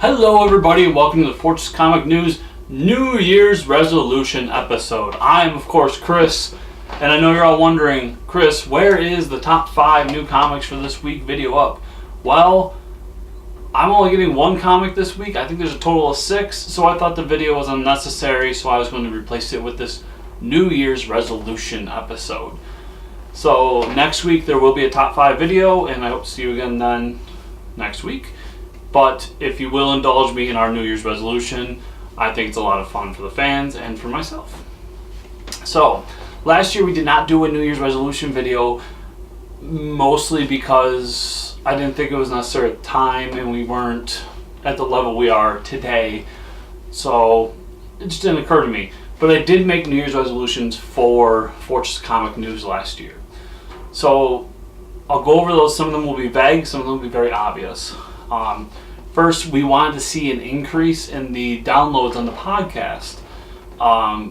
Hello everybody and welcome to the Fortress Comic News New Year's Resolution episode. I am of course Chris, and I know you're all wondering, Chris, where is the top 5 new comics for this week video up? Well, I'm only getting one comic this week. I think there's a total of 6, so I thought the video was unnecessary, so I was going to replace it with this New Year's Resolution episode. So next week there will be a top 5 video, and I hope to see you again then next week. But if you will indulge me in our New Year's resolution, I think it's a lot of fun for the fans and for myself. So, last year we did not do a New Year's resolution video, mostly because I didn't think it was necessary at the time and we weren't at the level we are today. So, it just didn't occur to me. But I did make New Year's resolutions for Fortress Comic News last year. So, I'll go over those. Some of them will be vague, some of them will be very obvious. First, we wanted to see an increase in the downloads on the podcast,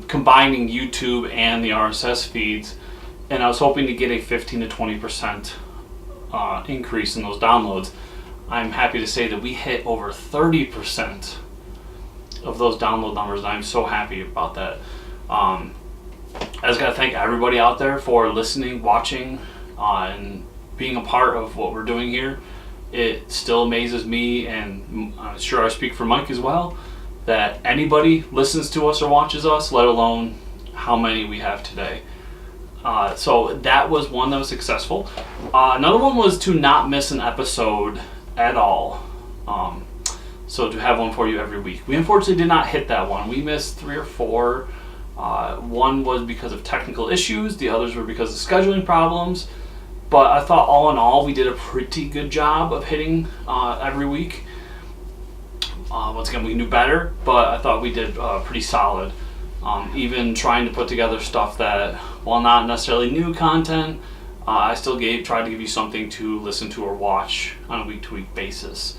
combining YouTube and the RSS feeds, and I was hoping to get a 15 to 20% increase in those downloads. I'm happy to say that we hit over 30% of those download numbers, and I'm so happy about that. I just got to thank everybody out there for listening, watching, and being a part of what we're doing here. It still amazes me, and I'm sure I speak for Mike as well, that anybody listens to us or watches us, let alone how many we have today. So that was one that was successful. Another one was to not miss an episode at all. So to have one for you every week. We unfortunately did not hit that one. We missed 3 or 4. One was because of technical issues. The others were because of scheduling problems. But I thought all in all, we did a pretty good job of hitting every week. Once again, we knew better, but I thought we did pretty solid. Even trying to put together stuff that, while not necessarily new content, I still tried to give you something to listen to or watch on a week-to-week basis.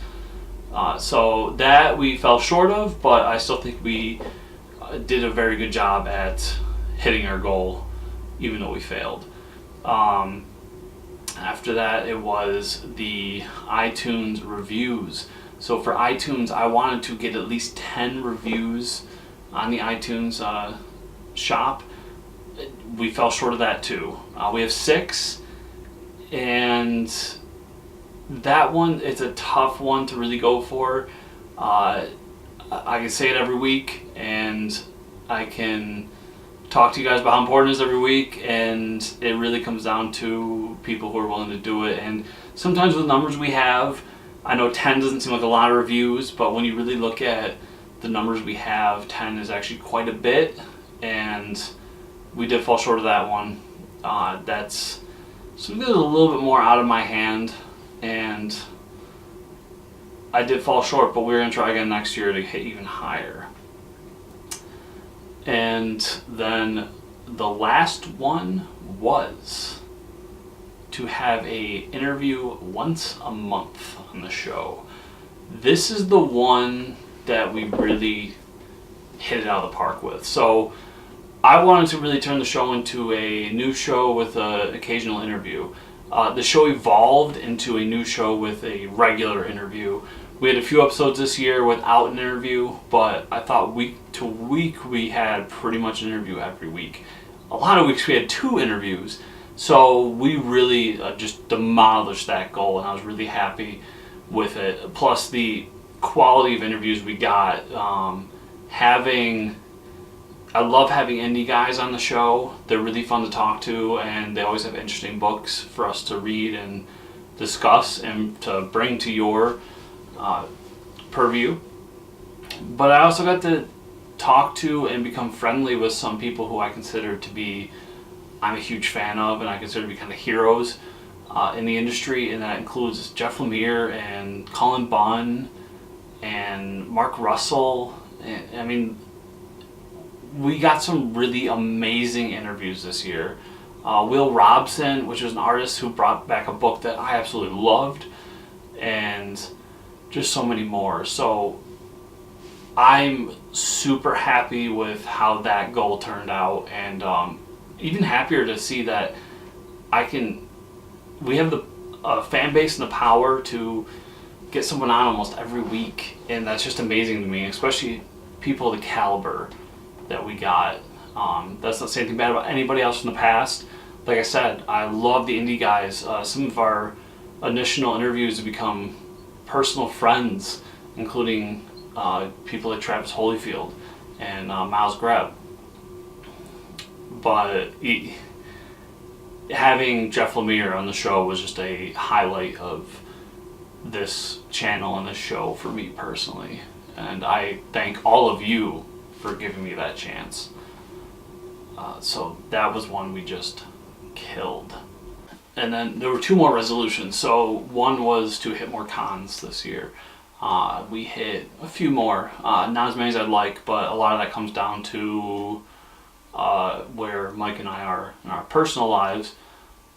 So that we fell short of, but I still think we did a very good job at hitting our goal, even though we failed. After that, it was the iTunes reviews. So for iTunes, I wanted to get at least 10 reviews on the iTunes shop. We fell short of that too. We have 6, and that one, it's a tough one to really go for. I can say it every week, and I can talk to you guys about how important it is every week, and it really comes down to people who are willing to do it. And sometimes with numbers we have, I know 10 doesn't seem like a lot of reviews, but when you really look at the numbers we have, 10 is actually quite a bit, and we did fall short of that one. That's something that's a little bit more out of my hand, and I did fall short, but we're going to try again next year to hit even higher. And then the last one was to have a interview once a month on the show. This is the one that we really hit it out of the park with. So I wanted to really turn the show into a new show with an occasional interview. The show evolved into a new show with a regular interview. We had a few episodes this year without an interview, but I thought week to week we had pretty much an interview every week. A lot of weeks we had 2 interviews, so we really just demolished that goal, and I was really happy with it. Plus the quality of interviews we got. I love having indie guys on the show. They're really fun to talk to, and they always have interesting books for us to read and discuss and to bring to your purview. But I also got to talk to and become friendly with some people who I consider to be, I'm a huge fan of, and I consider to be kind of heroes in the industry, and that includes Jeff Lemire and Cullen Bunn and Mark Russell. I mean, we got some really amazing interviews this year. Will Robson, which was an artist who brought back a book that I absolutely loved, and just so many more. So I'm super happy with how that goal turned out, and even happier to see that we have the fan base and the power to get someone on almost every week, and that's just amazing to me, especially people of the caliber that we got. That's not saying anything bad about anybody else from the past. Like I said, I love the indie guys. Some of our initial interviews have become personal friends, including people like Travis Holyfield and Miles Greb. But having Jeff Lemire on the show was just a highlight of this channel and this show for me personally. And I thank all of you for giving me that chance. So that was one we just killed. And then there were 2 more resolutions. So one was to hit more cons this year. We hit a few more, not as many as I'd like, but a lot of that comes down to where Mike and I are in our personal lives,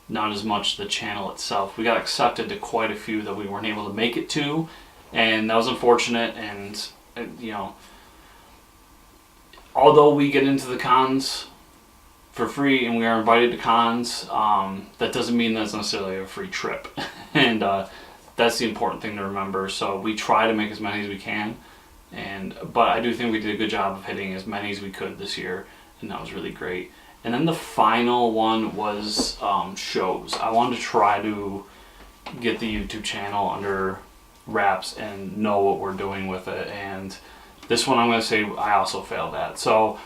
not as much the channel itself. We got accepted to quite a few that we weren't able to make it to, and that was unfortunate. And you know, although we get into the cons for free and we are invited to cons, that doesn't mean that's necessarily a free trip. And that's the important thing to remember. So we try to make as many as we can, but I do think we did a good job of hitting as many as we could this year, and that was really great. And then the final one was shows. I wanted to try to get the YouTube channel under wraps and know what we're doing with it, and this one I'm going to say I also failed at. So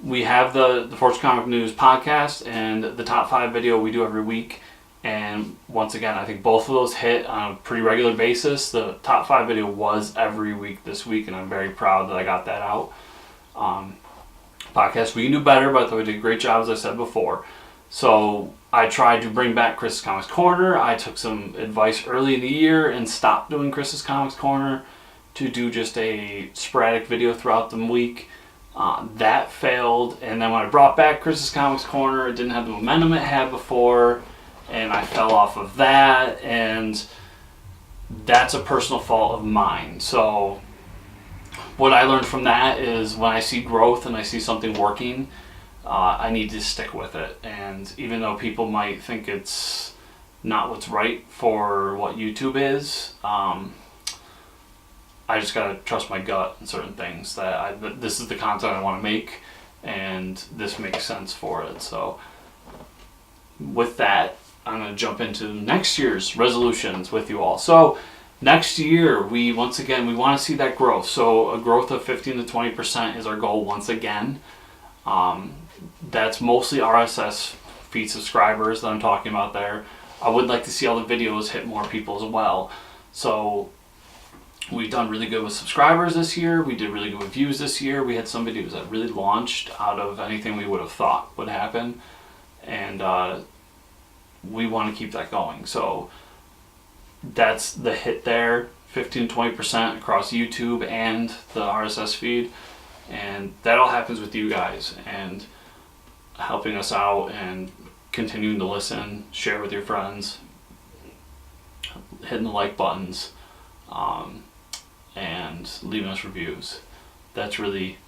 we have the Fortune Comic News podcast and the top 5 video we do every week, and once again I think both of those hit on a pretty regular basis. The top 5 video was every week this week, and I'm very proud that I got that out. Podcast we can do better, but I thought we did a great job, as I said before. So I tried to bring back Chris's Comics Corner. I took some advice early in the year and stopped doing Chris's Comics Corner to do just a sporadic video throughout the week. That failed, and then when I brought back Chris's Comics Corner, it didn't have the momentum it had before, and I fell off of that, and that's a personal fault of mine. So what I learned from that is when I see growth and I see something working, I need to stick with it. And even though people might think it's not what's right for what YouTube is, I just gotta trust my gut in certain things, that this is the content I want to make, and this makes sense for it. So with that, I'm gonna jump into next year's resolutions with you all. So next year, we want to see that growth. So a growth of 15 to 20% is our goal once again. That's mostly RSS feed subscribers that I'm talking about there. I would like to see all the videos hit more people as well. So we've done really good with subscribers this year. We did really good with views this year. We had some videos that really launched out of anything we would have thought would happen. And we want to keep that going. So that's the hit there, 15 to 20% across YouTube and the RSS feed. And that all happens with you guys and helping us out and continuing to listen, share with your friends, hitting the like buttons, and leaving us reviews. That's really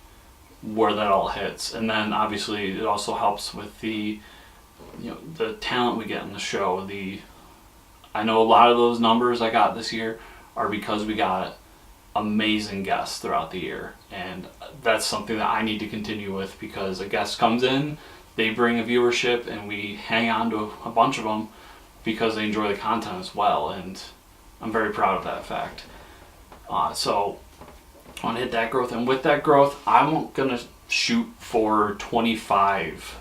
where that all hits. And then obviously it also helps with the talent we get in the show. I know a lot of those numbers I got this year are because we got amazing guests throughout the year, and that's something that I need to continue with, because a guest comes in, they bring a viewership, and we hang on to a bunch of them because they enjoy the content as well, and I'm very proud of that fact. So I want to hit that growth, and with that growth, I'm going to shoot for 25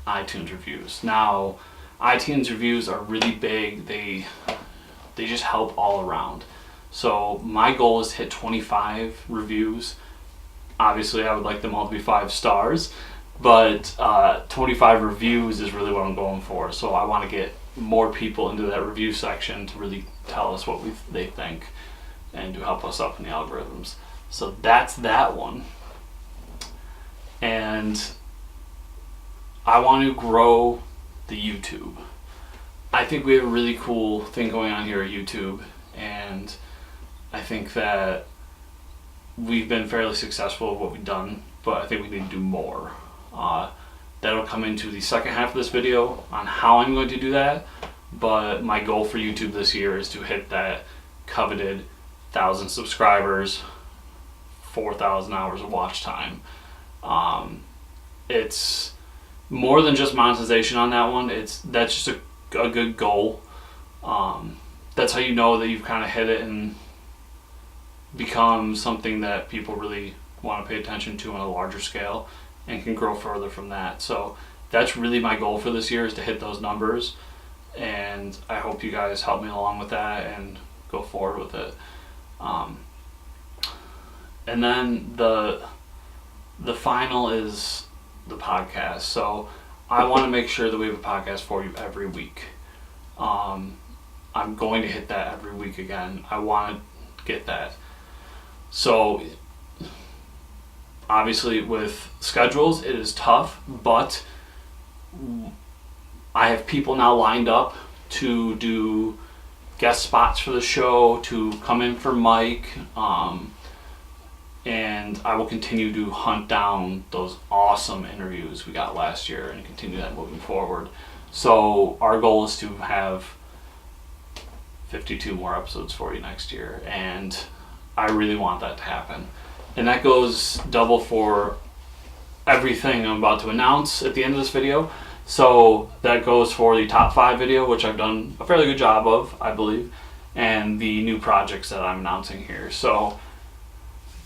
iTunes reviews. Now, iTunes reviews are really big. They just help all around. So my goal is to hit 25 reviews. Obviously, I would like them all to be 5 stars, but 25 reviews is really what I'm going for. So I want to get more people into that review section to really tell us what they think and to help us up in the algorithms. So that's that one. And I want to grow the YouTube. I think we have a really cool thing going on here at YouTube, and I think that we've been fairly successful with what we've done, but I think we need to do more. That'll come into the second half of this video on how I'm going to do that, but my goal for YouTube this year is to hit that coveted 1,000 subscribers, 4,000 hours of watch time. It's more than just monetization on that one. That's just a good goal. That's how you know that you've kind of hit it and become something that people really want to pay attention to on a larger scale and can grow further from that. So that's really my goal for this year, is to hit those numbers, and I hope you guys help me along with that and go forward with it. And then the final is the podcast. So I want to make sure that we have a podcast for you every week. I'm going to hit that every week again. I want to get that. So obviously with schedules it is tough, but I have people now lined up to do guest spots for the show, to come in for Mike, and I will continue to hunt down those awesome interviews we got last year and continue that moving forward. So our goal is to have 52 more episodes for you next year, and I really want that to happen. And that goes double for everything I'm about to announce at the end of this video. So that goes for the top 5 video, which I've done a fairly good job of, I believe, and the new projects that I'm announcing here. So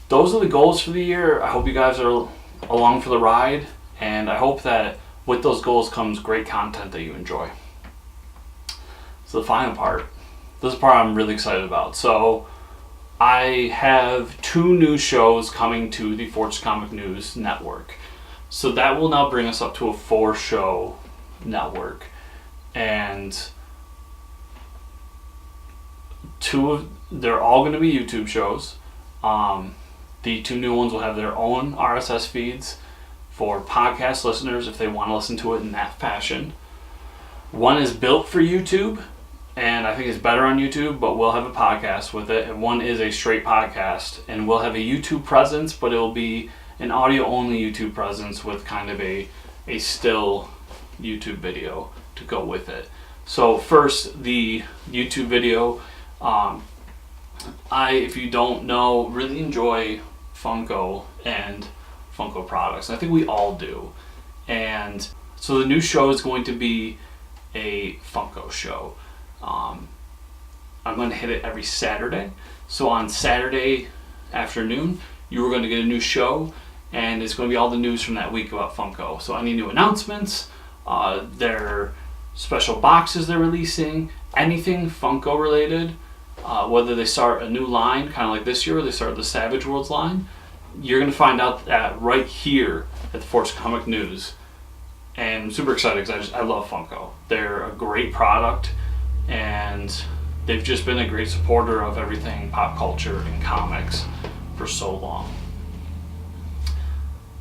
those are the goals for the year. I hope you guys are along for the ride, and I hope that with those goals comes great content that you enjoy. So the final part, this is the part I'm really excited about. So I have 2 new shows coming to the Fortress Comic News network. So that will now bring us up to a 4-show network, and they're all going to be YouTube shows. The 2 new ones will have their own RSS feeds for podcast listeners if they want to listen to it in that fashion. One is built for YouTube, and I think it's better on YouTube, but we'll have a podcast with it. And one is a straight podcast, and we'll have a YouTube presence, but it will be an audio-only YouTube presence with kind of a still YouTube video to go with it. So first, the YouTube video. If you don't know, really enjoy Funko and Funko products. I think we all do. And so the new show is going to be a Funko show. I'm going to hit it every Saturday. So on Saturday afternoon, you are going to get a new show, and it's going to be all the news from that week about Funko. So any new announcements, their special boxes they're releasing, anything Funko related, whether they start a new line, kind of like this year, or they start the Savage Worlds line, you're going to find out that right here at the Fortress Comic News. And I'm super excited because I love Funko. They're a great product, and they've just been a great supporter of everything pop culture and comics for so long.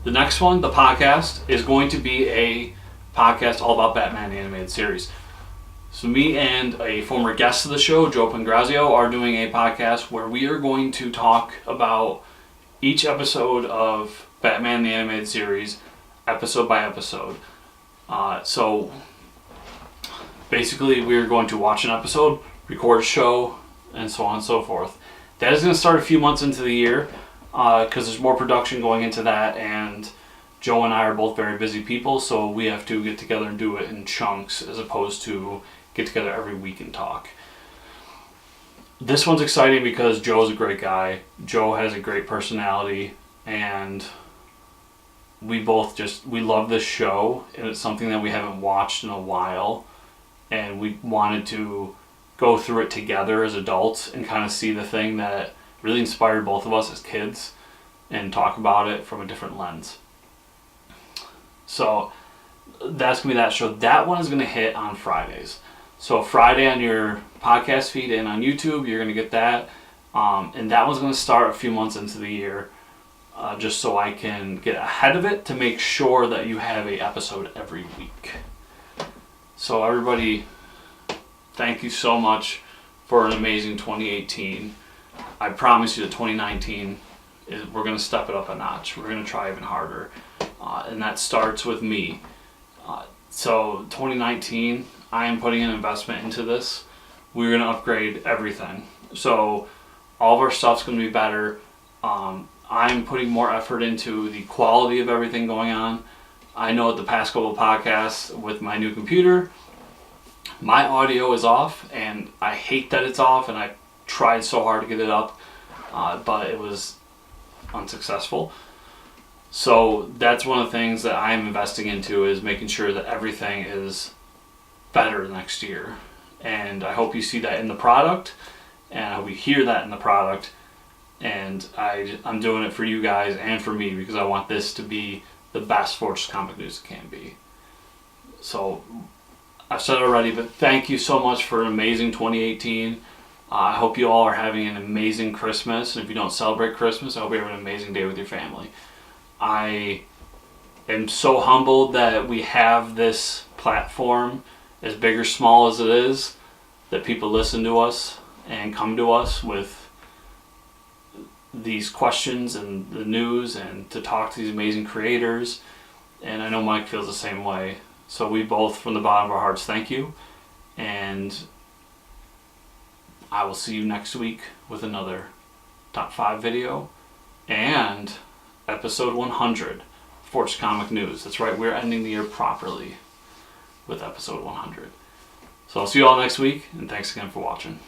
The next one, the podcast, is going to be a podcast all about Batman the Animated Series. So me and a former guest of the show, Joe Pangrazio, are doing a podcast where we are going to talk about each episode of Batman the Animated Series, episode by episode. So basically we're going to watch an episode, record a show, and so on and so forth. That is going to start a few months into the year, because there's more production going into that, and Joe and I are both very busy people, so we have to get together and do it in chunks as opposed to get together every week and talk. This one's exciting because Joe's a great guy. Joe has a great personality, and we love this show, and it's something that we haven't watched in a while, and we wanted to go through it together as adults and kind of see the thing that really inspired both of us as kids and talk about it from a different lens. So that's going to be that show. That one is going to hit on Fridays. So Friday on your podcast feed and on YouTube, you're going to get that. And that one's going to start a few months into the year, just so I can get ahead of it to make sure that you have an episode every week. So everybody, thank you so much for an amazing 2018. I promise you that 2019, we're going to step it up a notch. We're going to try even harder. And that starts with me. So 2019, I am putting an investment into this. We're going to upgrade everything. So All of our stuff's going to be better. I'm putting more effort into the quality of everything going on. I know at the past couple of podcasts with my new computer, my audio is off, and I hate that it's off, and I tried so hard to get it up, but it was unsuccessful. So that's one of the things that I'm investing into, is making sure that everything is better next year. And I hope you see that in the product, and I hope you hear that in the product. And I'm doing it for you guys and for me, because I want this to be the best Fortress Comic News it can be. So I've said it already, but thank you so much for an amazing 2018. I hope you all are having an amazing Christmas. And if you don't celebrate Christmas, I hope you have an amazing day with your family. I am so humbled that we have this platform, as big or small as it is, that people listen to us and come to us with these questions and the news, and to talk to these amazing creators. And I know Mike feels the same way. So we both, from the bottom of our hearts, thank you. And I will see you next week with another top 5 video and episode 100, Fortress Comic News. That's right, we're ending the year properly with episode 100. So I'll see you all next week, and thanks again for watching.